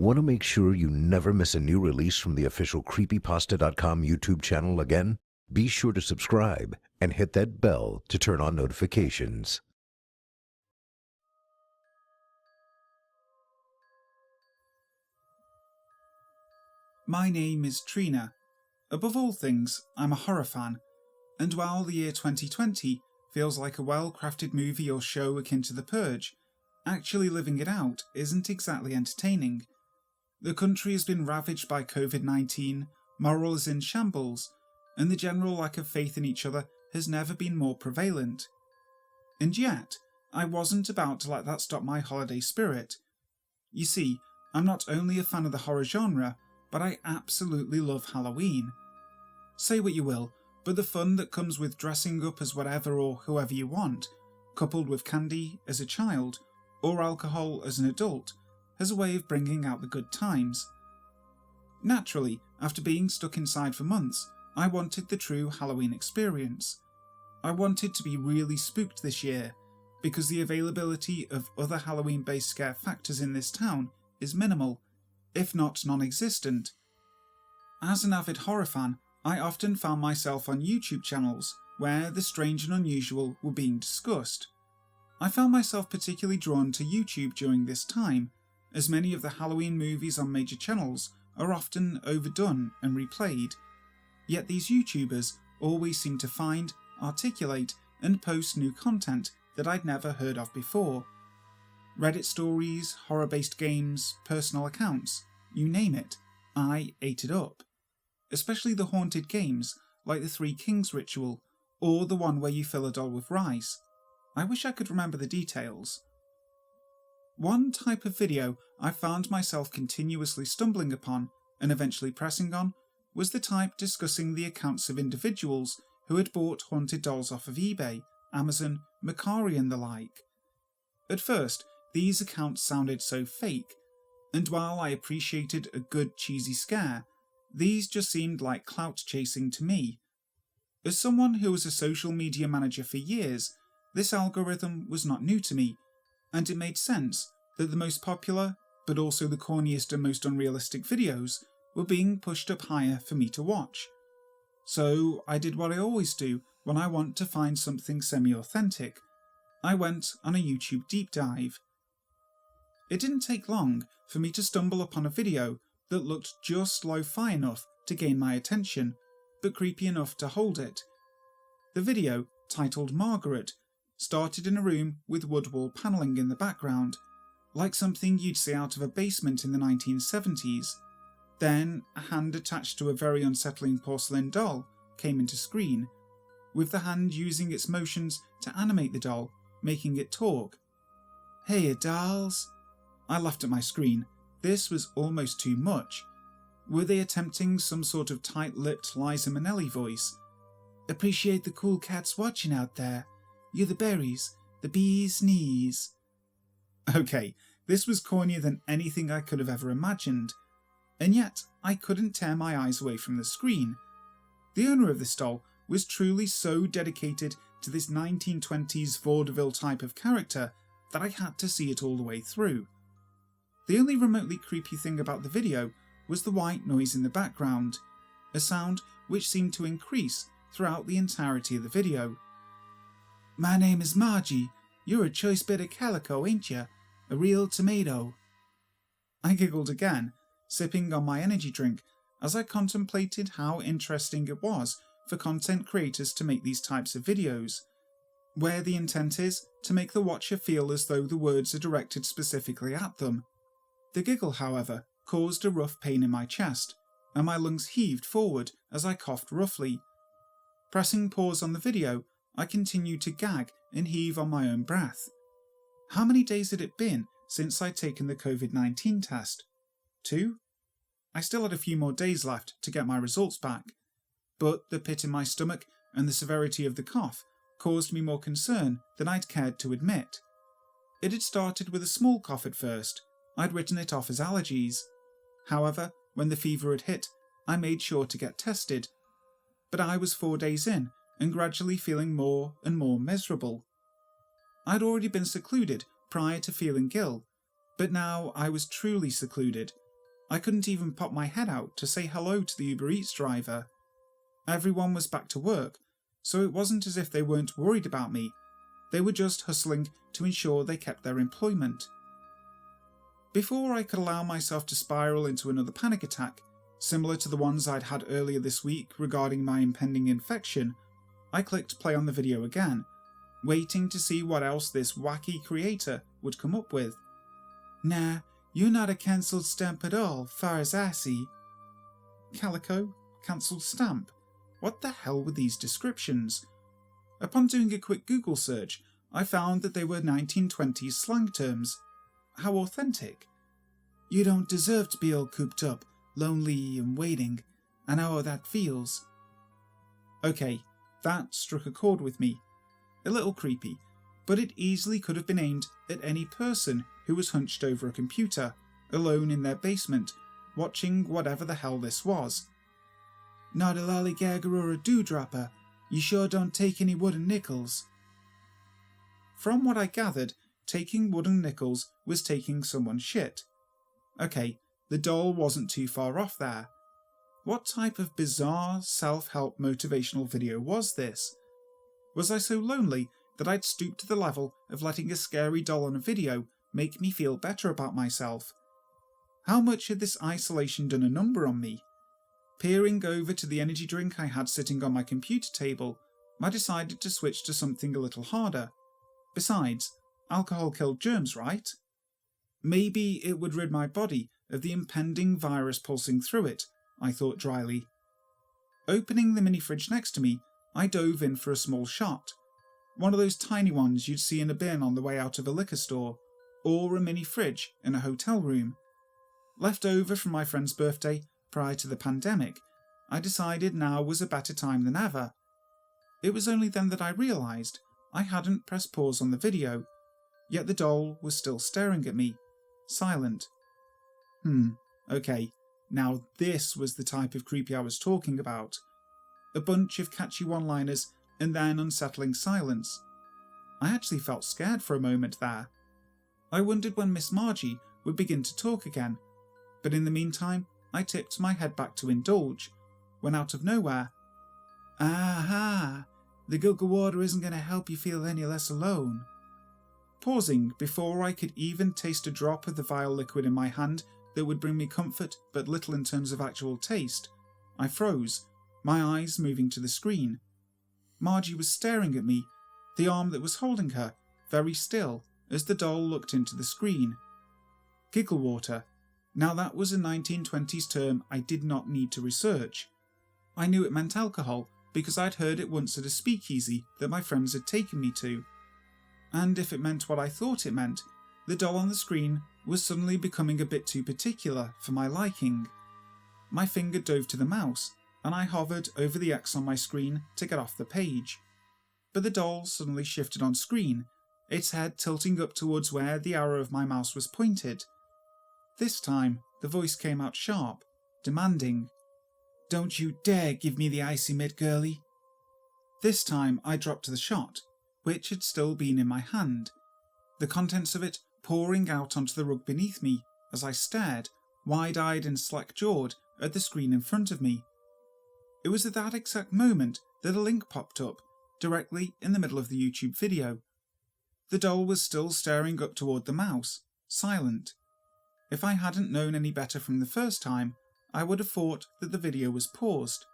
Want to make sure you never miss a new release from the official creepypasta.com YouTube channel again? Be sure to subscribe and hit that bell to turn on notifications. My name is Trina. Above all things, I'm a horror fan, and while the year 2020 feels like a well-crafted movie or show akin to The Purge, actually living it out isn't exactly entertaining. The country has been ravaged by COVID-19, morale is in shambles, and the general lack of faith in each other has never been more prevalent. And yet, I wasn't about to let that stop my holiday spirit. You see, I'm not only a fan of the horror genre, but I absolutely love Halloween. Say what you will, but the fun that comes with dressing up as whatever or whoever you want, coupled with candy as a child, or alcohol as an adult, has a way of bringing out the good times. Naturally, after being stuck inside for months, I wanted the true Halloween experience. I wanted to be really spooked this year, because the availability of other Halloween-based scare factors in this town is minimal, if not non-existent. As an avid horror fan, I often found myself on YouTube channels where the strange and unusual were being discussed. I found myself particularly drawn to YouTube during this time, as many of the Halloween movies on major channels are often overdone and replayed. Yet these YouTubers always seem to find, articulate, and post new content that I'd never heard of before. Reddit stories, horror-based games, personal accounts, you name it, I ate it up. Especially the haunted games like the Three Kings ritual, or the one where you fill a doll with rice. I wish I could remember the details. One type of video I found myself continuously stumbling upon and eventually pressing on was the type discussing the accounts of individuals who had bought haunted dolls off of eBay, Amazon, Mercari and the like. At first, these accounts sounded so fake, and while I appreciated a good cheesy scare, these just seemed like clout chasing to me. As someone who was a social media manager for years, this algorithm was not new to me, and it made sense that the most popular, but also the corniest and most unrealistic videos were being pushed up higher for me to watch. So I did what I always do when I want to find something semi-authentic. I went on a YouTube deep dive. It didn't take long for me to stumble upon a video that looked just lo-fi enough to gain my attention, but creepy enough to hold it. The video, titled Margaret, started in a room with wood wall panelling in the background, like something you'd see out of a basement in the 1970s. Then, a hand attached to a very unsettling porcelain doll came into screen, with the hand using its motions to animate the doll, making it talk. "Hey, dolls." I laughed at my screen. This was almost too much. Were they attempting some sort of tight-lipped Liza Minnelli voice? "Appreciate the cool cats watching out there. You're the berries, the bee's knees." Okay, this was cornier than anything I could have ever imagined, and yet I couldn't tear my eyes away from the screen. The owner of this doll was truly so dedicated to this 1920s vaudeville type of character that I had to see it all the way through. The only remotely creepy thing about the video was the white noise in the background, a sound which seemed to increase throughout the entirety of the video. "My name is Margie. You're a choice bit of calico, ain't ya? A real tomato." I giggled again, sipping on my energy drink as I contemplated how interesting it was for content creators to make these types of videos, where the intent is to make the watcher feel as though the words are directed specifically at them. The giggle, however, caused a rough pain in my chest, and my lungs heaved forward as I coughed roughly. Pressing pause on the video, I continued to gag and heave on my own breath. How many days had it been since I'd taken the COVID-19 test? 2? I still had a few more days left to get my results back, but the pit in my stomach and the severity of the cough caused me more concern than I'd cared to admit. It had started with a small cough at first. I'd written it off as allergies. However, when the fever had hit, I made sure to get tested. But I was 4 days in and gradually feeling more and more miserable. I'd already been secluded prior to feeling ill, but now I was truly secluded, I couldn't even pop my head out to say hello to the Uber Eats driver. Everyone was back to work, so it wasn't as if they weren't worried about me. They were just hustling to ensure they kept their employment. Before I could allow myself to spiral into another panic attack, similar to the ones I'd had earlier this week regarding my impending infection, I clicked play on the video again, waiting to see what else this wacky creator would come up with. Nah, you're not a cancelled stamp at all, far as I see. Calico, cancelled stamp. What the hell were these descriptions? Upon doing a quick Google search, I found that they were 1920s slang terms. How authentic. You don't deserve to be all cooped up, lonely and waiting. I know how that feels. Okay, that struck a chord with me. A little creepy, but it easily could have been aimed at any person who was hunched over a computer, alone in their basement, watching whatever the hell this was. Not a lollygagger or a dewdropper. You sure don't take any wooden nickels. From what I gathered, taking wooden nickels was taking someone's shit. Okay, the doll wasn't too far off there. What type of bizarre self-help motivational video was this? Was I so lonely that I'd stooped to the level of letting a scary doll on a video make me feel better about myself? How much had this isolation done a number on me? Peering over to the energy drink I had sitting on my computer table, I decided to switch to something a little harder. Besides, alcohol killed germs, right? Maybe it would rid my body of the impending virus pulsing through it, I thought dryly. Opening the mini fridge next to me, I dove in for a small shot. One of those tiny ones you'd see in a bin on the way out of a liquor store, or a mini fridge in a hotel room. Left over from my friend's birthday prior to the pandemic, I decided now was a better time than ever. It was only then that I realised I hadn't pressed pause on the video, yet the doll was still staring at me, silent. Okay, now this was the type of creepy I was talking about. A bunch of catchy one-liners and then unsettling silence. I actually felt scared for a moment there. I wondered when Miss Margie would begin to talk again, but in the meantime I tipped my head back to indulge, when out of nowhere, "Aha! The Gilga water isn't going to help you feel any less alone." Pausing before I could even taste a drop of the vile liquid in my hand that would bring me comfort but little in terms of actual taste, I froze, my eyes moving to the screen. Margie was staring at me, the arm that was holding her, very still, as the doll looked into the screen. Giggle water. Now that was a 1920s term I did not need to research. I knew it meant alcohol because I'd heard it once at a speakeasy that my friends had taken me to. And if it meant what I thought it meant, the doll on the screen was suddenly becoming a bit too particular for my liking. My finger dove to the mouse, and I hovered over the X on my screen to get off the page. But the doll suddenly shifted on screen, its head tilting up towards where the arrow of my mouse was pointed. This time, the voice came out sharp, demanding, "Don't you dare give me the icy mitt, girlie." This time I dropped the shot, which had still been in my hand, the contents of it pouring out onto the rug beneath me as I stared, wide-eyed and slack-jawed, at the screen in front of me. It was at that exact moment that a link popped up, directly in the middle of the YouTube video. The doll was still staring up toward the mouse, silent. If I hadn't known any better from the first time, I would have thought that the video was paused.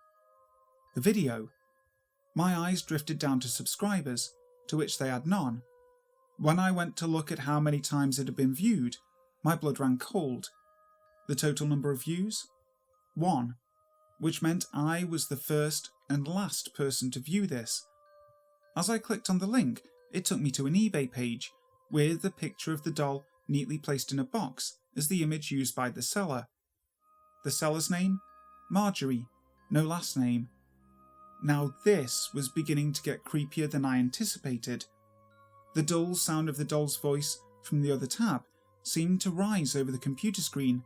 The video. My eyes drifted down to subscribers, to which they had none. When I went to look at how many times it had been viewed, my blood ran cold. The total number of views? 1, which meant I was the first and last person to view this. As I clicked on the link, it took me to an eBay page, with the picture of the doll neatly placed in a box as the image used by the seller. The seller's name? Marjorie, no last name. Now this was beginning to get creepier than I anticipated. The dull sound of the doll's voice from the other tab seemed to rise over the computer screen.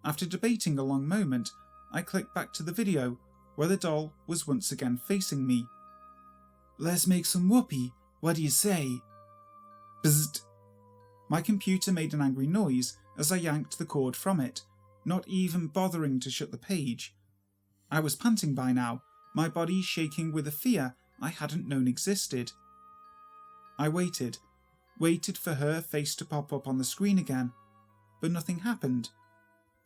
After debating a long moment, I clicked back to the video, where the doll was once again facing me. "Let's make some whoopee, what do you say?" Bzzzt. My computer made an angry noise as I yanked the cord from it, not even bothering to shut the page. I was panting by now, my body shaking with a fear I hadn't known existed. I waited for her face to pop up on the screen again, but nothing happened.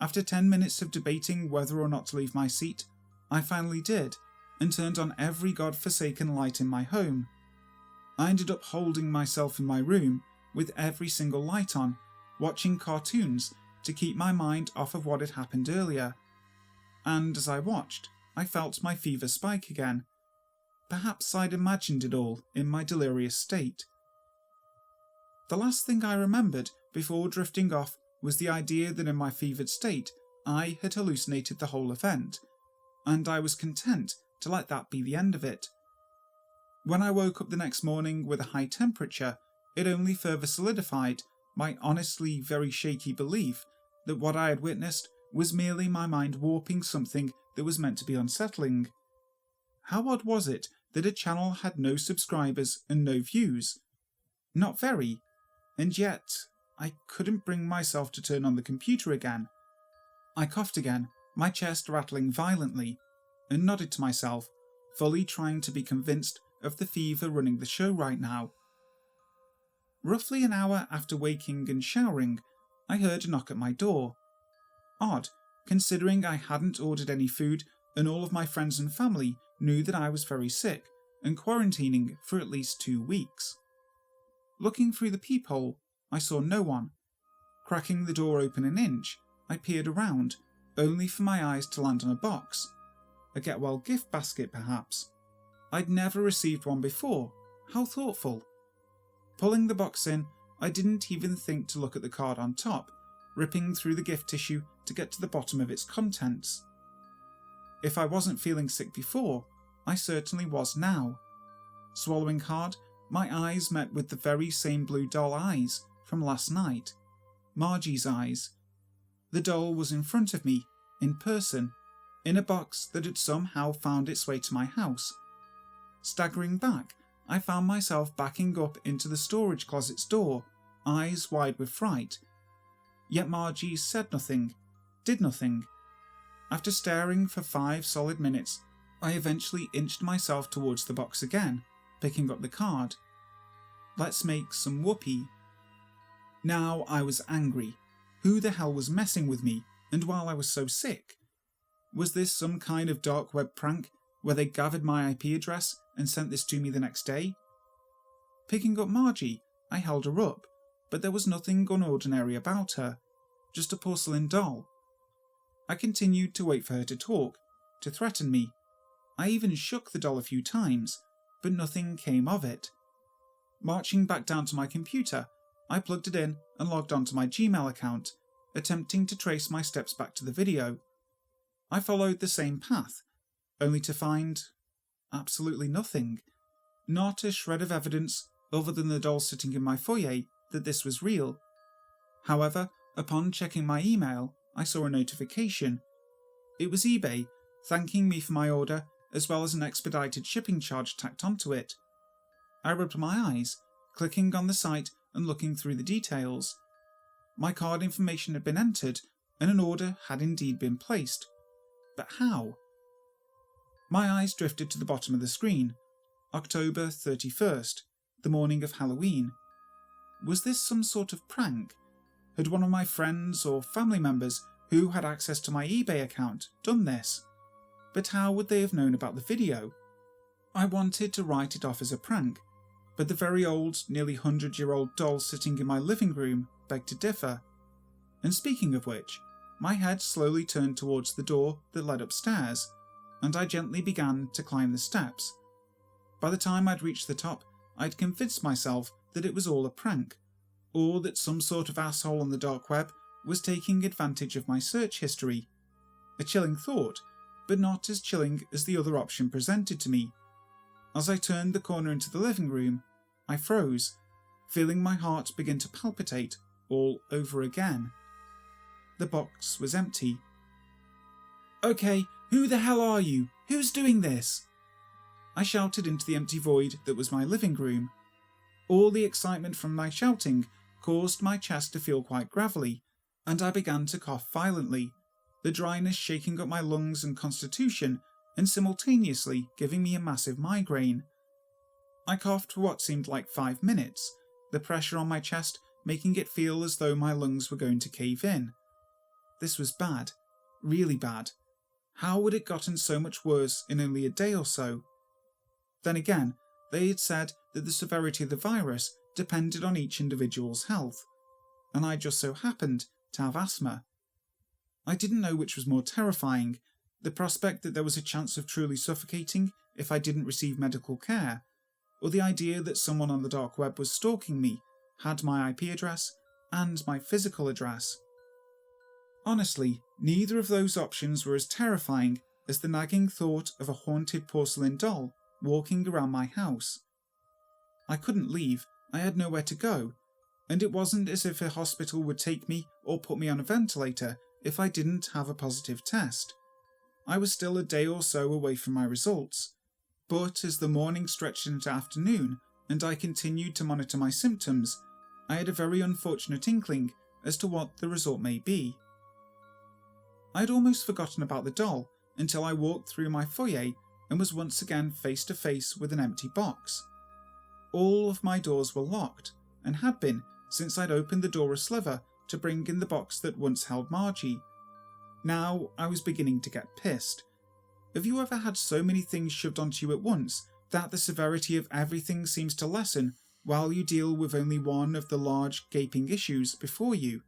After 10 minutes of debating whether or not to leave my seat, I finally did, and turned on every godforsaken light in my home. I ended up holding myself in my room with every single light on, watching cartoons to keep my mind off of what had happened earlier. And as I watched, I felt my fever spike again. Perhaps I'd imagined it all in my delirious state. The last thing I remembered before drifting off was the idea that in my fevered state I had hallucinated the whole event, and I was content to let that be the end of it. When I woke up the next morning with a high temperature, it only further solidified my honestly very shaky belief that what I had witnessed was merely my mind warping something that was meant to be unsettling. How odd was it that a channel had no subscribers and no views? Not very, and yet I couldn't bring myself to turn on the computer again. I coughed again, my chest rattling violently, and nodded to myself, fully trying to be convinced of the fever running the show right now. Roughly an hour after waking and showering, I heard a knock at my door. Odd, considering I hadn't ordered any food and all of my friends and family knew that I was very sick and quarantining for at least 2 weeks. Looking through the peephole, I saw no one. Cracking the door open an inch, I peered around, only for my eyes to land on a box. A get-well gift basket, perhaps. I'd never received one before. How thoughtful. Pulling the box in, I didn't even think to look at the card on top, ripping through the gift tissue to get to the bottom of its contents. If I wasn't feeling sick before, I certainly was now. Swallowing hard, my eyes met with the very same blue doll eyes from last night. Margie's eyes. The doll was in front of me, in person, in a box that had somehow found its way to my house. Staggering back, I found myself backing up into the storage closet's door, eyes wide with fright. Yet Margie said nothing, did nothing. After staring for 5 solid minutes, I eventually inched myself towards the box again, picking up the card. Let's make some whoopee. Now I was angry. Who the hell was messing with me, and while I was so sick? Was this some kind of dark web prank where they gathered my IP address and sent this to me the next day? Picking up Margie, I held her up, but there was nothing unordinary about her, just a porcelain doll. I continued to wait for her to talk, to threaten me. I even shook the doll a few times, but nothing came of it. Marching back down to my computer, I plugged it in and logged onto my Gmail account, attempting to trace my steps back to the video. I followed the same path, only to find absolutely nothing. Not a shred of evidence other than the doll sitting in my foyer that this was real. However, upon checking my email, I saw a notification. It was eBay, thanking me for my order, as well as an expedited shipping charge tacked onto it. I rubbed my eyes, clicking on the site and looking through the details. My card information had been entered, and an order had indeed been placed. But how? My eyes drifted to the bottom of the screen. October 31st, the morning of Halloween. Was this some sort of prank? Had one of my friends or family members who had access to my eBay account done this? But how would they have known about the video? I wanted to write it off as a prank, but the very old, nearly 100-year-old doll sitting in my living room begged to differ. And speaking of which, my head slowly turned towards the door that led upstairs, and I gently began to climb the steps. By the time I'd reached the top, I'd convinced myself that it was all a prank, or that some sort of asshole on the dark web was taking advantage of my search history. A chilling thought, but not as chilling as the other option presented to me. As I turned the corner into the living room, I froze, feeling my heart begin to palpitate all over again. The box was empty. "Okay, who the hell are you? Who's doing this?" I shouted into the empty void that was my living room. All the excitement from my shouting caused my chest to feel quite gravelly, and I began to cough violently, the dryness shaking up my lungs and constitution and simultaneously giving me a massive migraine. I coughed for what seemed like 5 minutes, the pressure on my chest making it feel as though my lungs were going to cave in. This was bad, really bad. How had it gotten so much worse in only a day or so? Then again, they had said that the severity of the virus depended on each individual's health, and I just so happened to have asthma. I didn't know which was more terrifying, the prospect that there was a chance of truly suffocating if I didn't receive medical care, or the idea that someone on the dark web was stalking me, had my IP address, and my physical address. Honestly, neither of those options were as terrifying as the nagging thought of a haunted porcelain doll walking around my house. I couldn't leave, I had nowhere to go, and it wasn't as if a hospital would take me or put me on a ventilator if I didn't have a positive test. I was still a day or so away from my results, but as the morning stretched into afternoon and I continued to monitor my symptoms, I had a very unfortunate inkling as to what the result may be. I had almost forgotten about the doll until I walked through my foyer and was once again face to face with an empty box. All of my doors were locked, and had been since I'd opened the door a sliver to bring in the box that once held Margie. Now I was beginning to get pissed. Have you ever had so many things shoved onto you at once that the severity of everything seems to lessen while you deal with only one of the large, gaping issues before you?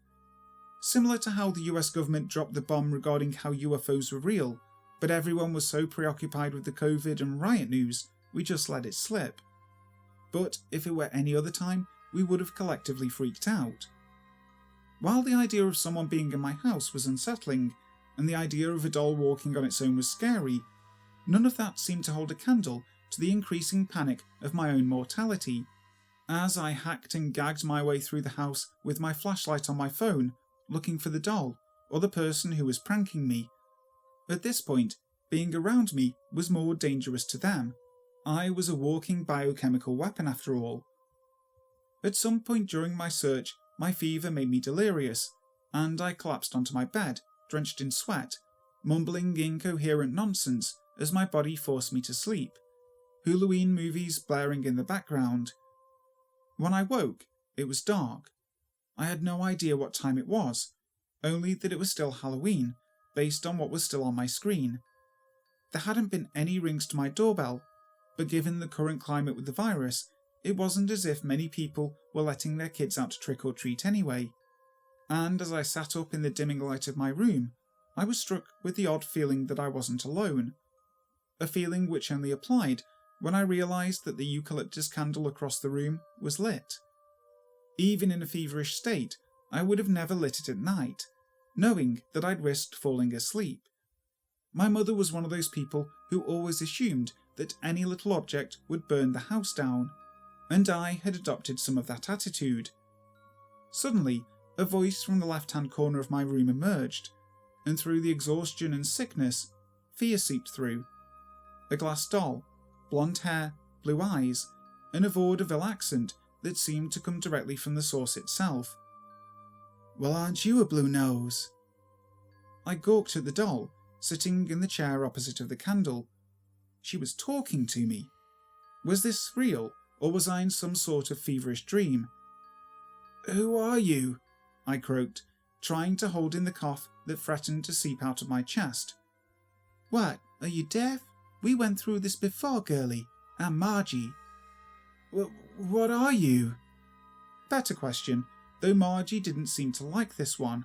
Similar to how the US government dropped the bomb regarding how UFOs were real, but everyone was so preoccupied with the COVID and riot news, we just let it slip. But if it were any other time, we would have collectively freaked out. While the idea of someone being in my house was unsettling, and the idea of a doll walking on its own was scary, none of that seemed to hold a candle to the increasing panic of my own mortality. As I hacked and gagged my way through the house with my flashlight on my phone, looking for the doll, or the person who was pranking me. At this point, being around me was more dangerous to them. I was a walking biochemical weapon after all. At some point during my search, my fever made me delirious, and I collapsed onto my bed, drenched in sweat, mumbling incoherent nonsense as my body forced me to sleep, Halloween movies blaring in the background. When I woke, it was dark. I had no idea what time it was, only that it was still Halloween, based on what was still on my screen. There hadn't been any rings to my doorbell, but given the current climate with the virus, it wasn't as if many people were letting their kids out to trick or treat anyway. And as I sat up in the dimming light of my room, I was struck with the odd feeling that I wasn't alone. A feeling which only applied when I realised that the eucalyptus candle across the room was lit. Even in a feverish state, I would have never lit it at night, knowing that I'd risked falling asleep. My mother was one of those people who always assumed that any little object would burn the house down, and I had adopted some of that attitude. Suddenly, a voice from the left-hand corner of my room emerged, and through the exhaustion and sickness, fear seeped through. A glass doll, blonde hair, blue eyes, and a vaudeville accent that seemed to come directly from the source itself. "Well, aren't you a blue nose?" I gawked at the doll, sitting in the chair opposite of the candle. She was talking to me. Was this real, or was I in some sort of feverish dream? "Who are you?" I croaked, trying to hold in the cough that threatened to seep out of my chest. "What, are you deaf? We went through this before, girlie. I'm Margie." What are you?" Better question, though Margie didn't seem to like this one.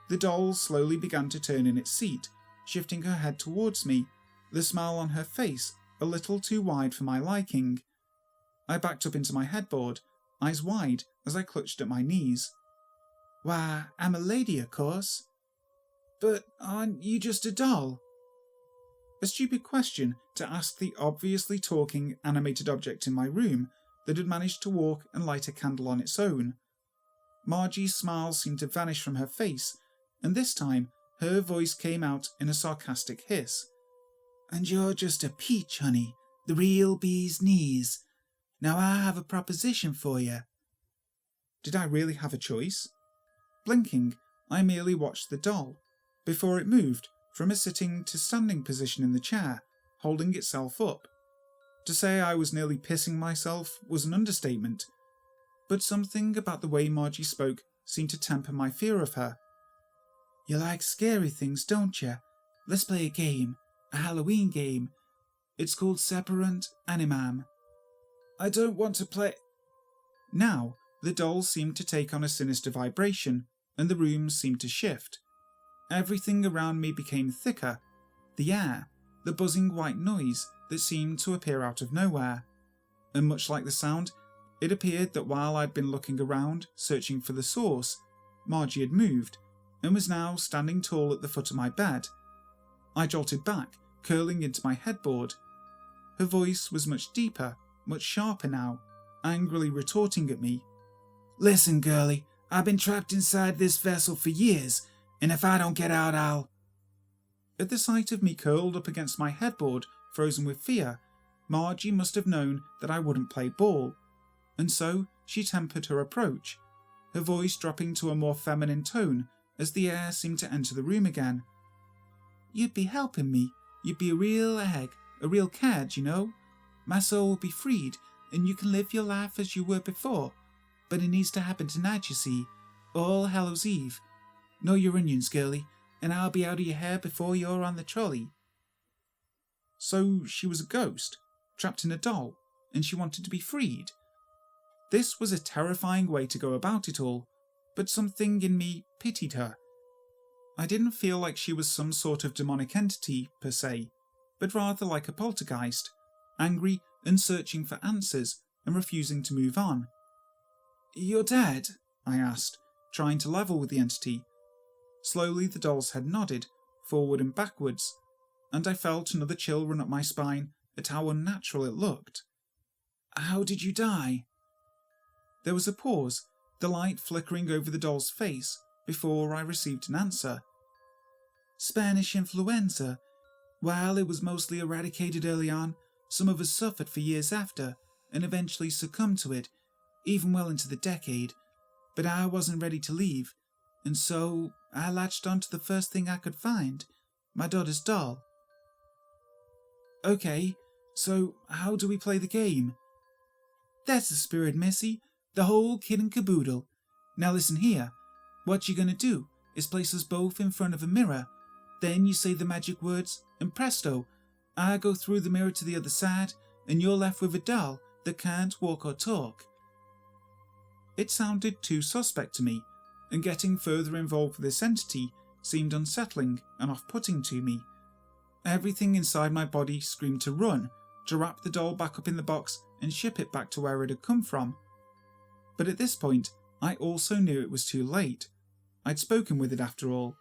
The doll slowly began to turn in its seat, shifting her head towards me, the smile on her face a little too wide for my liking. I backed up into my headboard, eyes wide as I clutched at my knees. "Why, I'm a lady, of course." "But aren't you just a doll?" A stupid question to ask the obviously talking animated object in my room that had managed to walk and light a candle on its own. Margie's smile seemed to vanish from her face, and this time her voice came out in a sarcastic hiss. "And you're just a peach, honey, the real bee's knees. Now I have a proposition for you." Did I really have a choice? Blinking, I merely watched the doll, before it moved from a sitting to standing position in the chair, holding itself up. To say I was nearly pissing myself was an understatement, but something about the way Margie spoke seemed to temper my fear of her. "You like scary things, don't you? Let's play a game, a Halloween game. It's called Separant Animam." "I don't want to play." Now, the doll seemed to take on a sinister vibration, and the room seemed to shift. Everything around me became thicker. The air, the buzzing white noise that seemed to appear out of nowhere. And much like the sound, it appeared that while I'd been looking around, searching for the source, Margie had moved, and was now standing tall at the foot of my bed. I jolted back, curling into my headboard. Her voice was much deeper, much sharper now, angrily retorting at me. "Listen, girlie, I've been trapped inside this vessel for years, and if I don't get out, I'll..." At the sight of me curled up against my headboard, frozen with fear, Margie must have known that I wouldn't play ball, and so she tempered her approach, her voice dropping to a more feminine tone as the air seemed to enter the room again. "You'd be helping me. You'd be a real egg, a real cad, you know. My soul will be freed, and you can live your life as you were before. But it needs to happen tonight, you see. All Hallows Eve. Know your onions, girlie, and I'll be out of your hair before you're on the trolley." So she was a ghost, trapped in a doll, and she wanted to be freed. This was a terrifying way to go about it all, but something in me pitied her. I didn't feel like she was some sort of demonic entity, per se, but rather like a poltergeist, angry and searching for answers and refusing to move on. "You're dead?" I asked, trying to level with the entity. Slowly the doll's head nodded, forward and backwards, and I felt another chill run up my spine at how unnatural it looked. "How did you die?" There was a pause, the light flickering over the doll's face, before I received an answer. "Spanish influenza. While it was mostly eradicated early on, some of us suffered for years after, and eventually succumbed to it, even well into the decade. But I wasn't ready to leave, and so I latched onto the first thing I could find, my daughter's doll." "Okay, so how do we play the game?" "That's the spirit, missy, the whole kit and caboodle. Now listen here, what you're gonna do is place us both in front of a mirror, then you say the magic words, and presto, I go through the mirror to the other side, and you're left with a doll that can't walk or talk." It sounded too suspect to me, and getting further involved with this entity seemed unsettling and off-putting to me. Everything inside my body screamed to run, to wrap the doll back up in the box and ship it back to where it had come from. But at this point, I also knew it was too late. I'd spoken with it after all.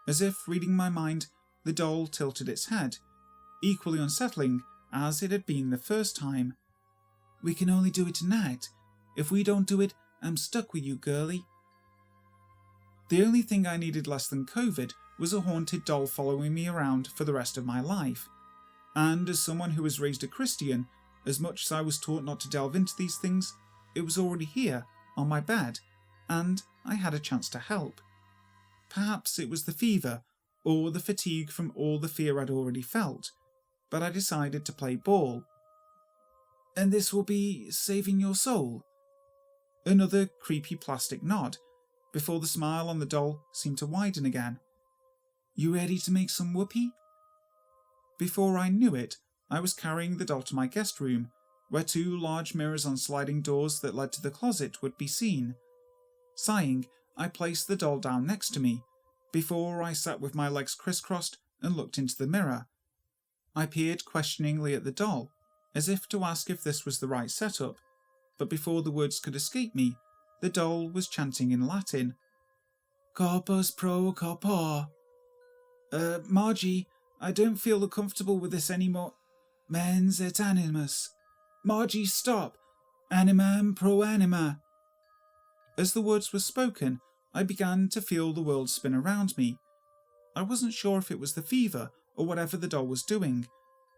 As if reading my mind, the doll tilted its head, equally unsettling as it had been the first time. "We can only do it tonight. If we don't do it, I'm stuck with you, girlie." The only thing I needed less than COVID was a haunted doll following me around for the rest of my life. And as someone who was raised a Christian, as much as I was taught not to delve into these things, it was already here, on my bed, and I had a chance to help. Perhaps it was the fever, or the fatigue from all the fear I'd already felt, but I decided to play ball. "And this will be saving your soul?" Another creepy plastic nod, before the smile on the doll seemed to widen again. "You ready to make some whoopee?" Before I knew it, I was carrying the doll to my guest room, where two large mirrors on sliding doors that led to the closet would be seen. Sighing, I placed the doll down next to me, before I sat with my legs crisscrossed and looked into the mirror. I peered questioningly at the doll, as if to ask if this was the right setup, but before the words could escape me, the doll was chanting in Latin. "Corpus pro corpore." Margie, I don't feel comfortable with this anymore. "Mens et animus." "Margie, stop! Animam pro anima." As the words were spoken, I began to feel the world spin around me. I wasn't sure if it was the fever or whatever the doll was doing,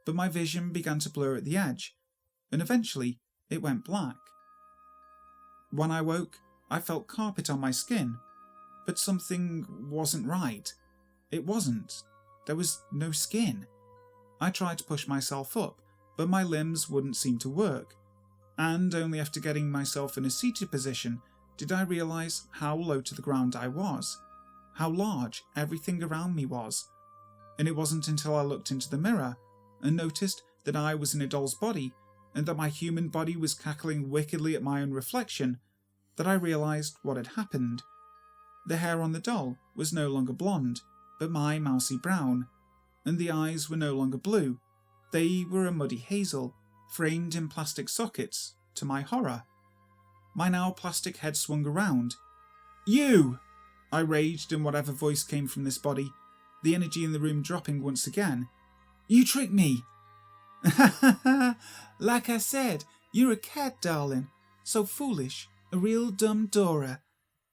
but my vision began to blur at the edge, and eventually it went black. When I woke, I felt carpet on my skin, but something wasn't right. It wasn't. There was no skin. I tried to push myself up, but my limbs wouldn't seem to work, and only after getting myself in a seated position did I realise how low to the ground I was, how large everything around me was. And it wasn't until I looked into the mirror and noticed that I was in a doll's body and that my human body was cackling wickedly at my own reflection that I realised what had happened. The hair on the doll was no longer blonde, but my mousy brown, and the eyes were no longer blue. They were a muddy hazel, framed in plastic sockets, to my horror. My now plastic head swung around. "You!" I raged in whatever voice came from this body, the energy in the room dropping once again. "You tricked me!" "Like I said, you're a cat, darling. So foolish, a real dumb Dora.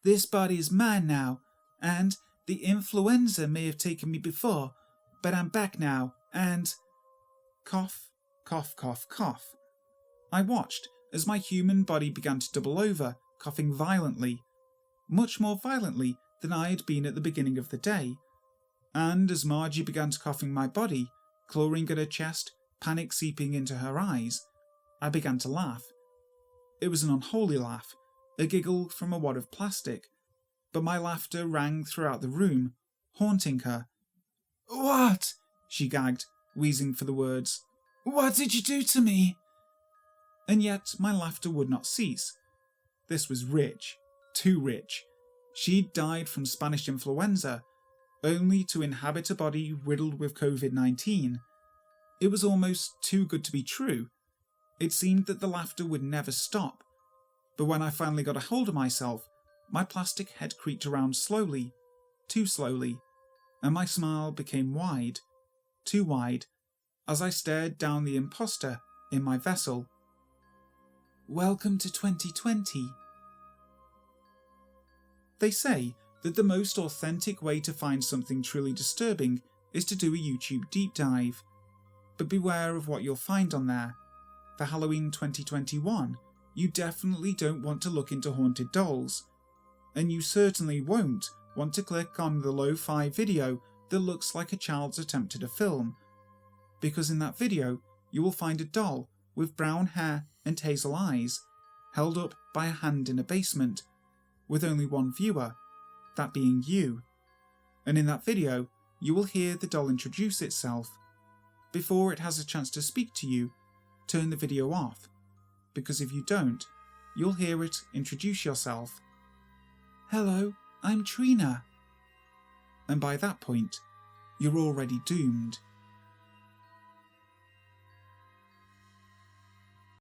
This body is mine now, and the influenza may have taken me before, but I'm back now, and..." Cough, cough, cough, cough. I watched as my human body began to double over, coughing violently, much more violently than I had been at the beginning of the day. And as Margie began to cough in my body, clawing at her chest, panic seeping into her eyes, I began to laugh. It was an unholy laugh, a giggle from a wad of plastic, but my laughter rang throughout the room, haunting her. "What?" she gagged, wheezing for the words. "What did you do to me?" And yet my laughter would not cease. This was rich, too rich. She'd died from Spanish influenza, only to inhabit a body riddled with COVID-19. It was almost too good to be true. It seemed that the laughter would never stop. But when I finally got a hold of myself, my plastic head creaked around slowly, too slowly, and my smile became wide, too wide, as I stared down the imposter in my vessel. "Welcome to 2020. They say that the most authentic way to find something truly disturbing is to do a YouTube deep dive. But beware of what you'll find on there. For Halloween 2021, you definitely don't want to look into haunted dolls. And you certainly won't want to click on the lo-fi video that looks like a child's attempt at a film. Because in that video, you will find a doll with brown hair and hazel eyes, held up by a hand in a basement, with only one viewer, that being you. And in that video, you will hear the doll introduce itself. Before it has a chance to speak to you, turn the video off, because if you don't, you'll hear it introduce yourself. "Hello, I'm Trina." And by that point, you're already doomed.